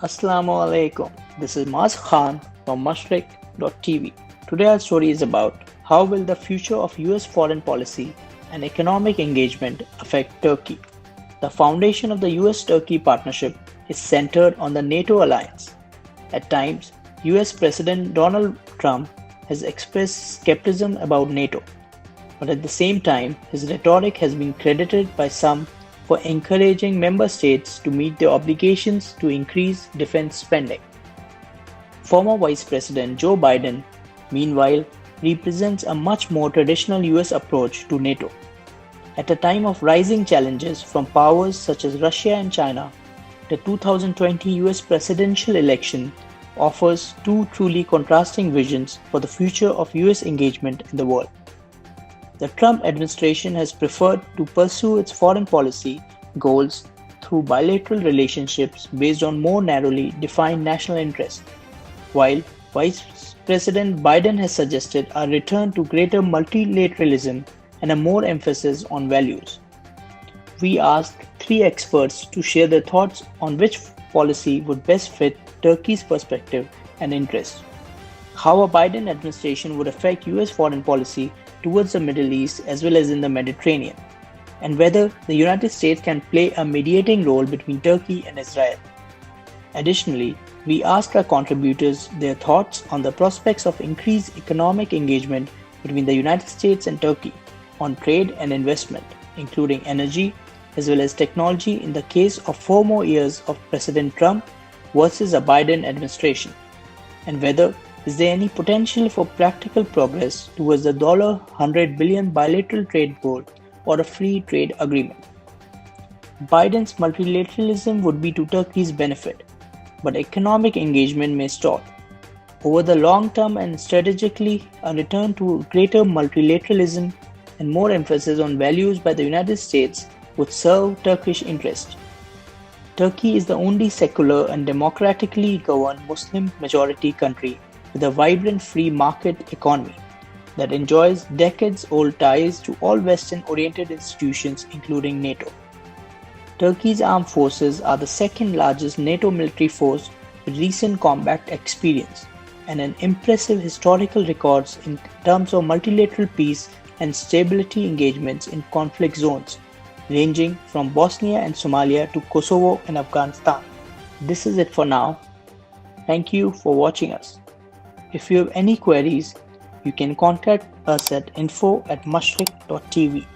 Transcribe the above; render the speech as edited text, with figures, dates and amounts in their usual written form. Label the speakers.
Speaker 1: Assalamu alaikum. This is Maz Khan from Mashriq.Tv. Today our story is about how will the future of US foreign policy and economic engagement affect Turkey. The foundation of the US-Turkey partnership is centered on the NATO alliance. At times, US President Donald Trump has expressed skepticism about NATO, but at the same time, his rhetoric has been credited by some for encouraging member states to meet their obligations to increase defense spending. Former Vice President Joe Biden, meanwhile, represents a much more traditional US approach to NATO. At a time of rising challenges from powers such as Russia and China, the 2020 US presidential election offers two truly contrasting visions for the future of US engagement in the world. The Trump administration has preferred to pursue its foreign policy goals through bilateral relationships based on more narrowly defined national interests, while Vice President Biden has suggested a return to greater multilateralism and a more emphasis on values. We asked three experts to share their thoughts on which policy would best fit Turkey's perspective and interests, how a Biden administration would affect US foreign policy towards the Middle East as well as in the Mediterranean, and whether the United States can play a mediating role between Turkey and Israel. Additionally, we asked our contributors their thoughts on the prospects of increased economic engagement between the United States and Turkey on trade and investment, including energy as well as technology in the case of 4 more years of President Trump versus a Biden administration, and whether is there any potential for practical progress towards the $100 billion bilateral trade goal or a free trade agreement? Biden's multilateralism would be to Turkey's benefit, but economic engagement may stall. Over the long term and strategically, a return to greater multilateralism and more emphasis on values by the United States would serve Turkish interests. Turkey is the only secular and democratically governed Muslim majority country with a vibrant free market economy that enjoys decades-old ties to all Western-oriented institutions including NATO. Turkey's armed forces are the second largest NATO military force with recent combat experience and an impressive historical records in terms of multilateral peace and stability engagements in conflict zones ranging from Bosnia and Somalia to Kosovo and Afghanistan. This is it for now. Thank you for watching us. If you have any queries, you can contact us at info@mashriq.tv.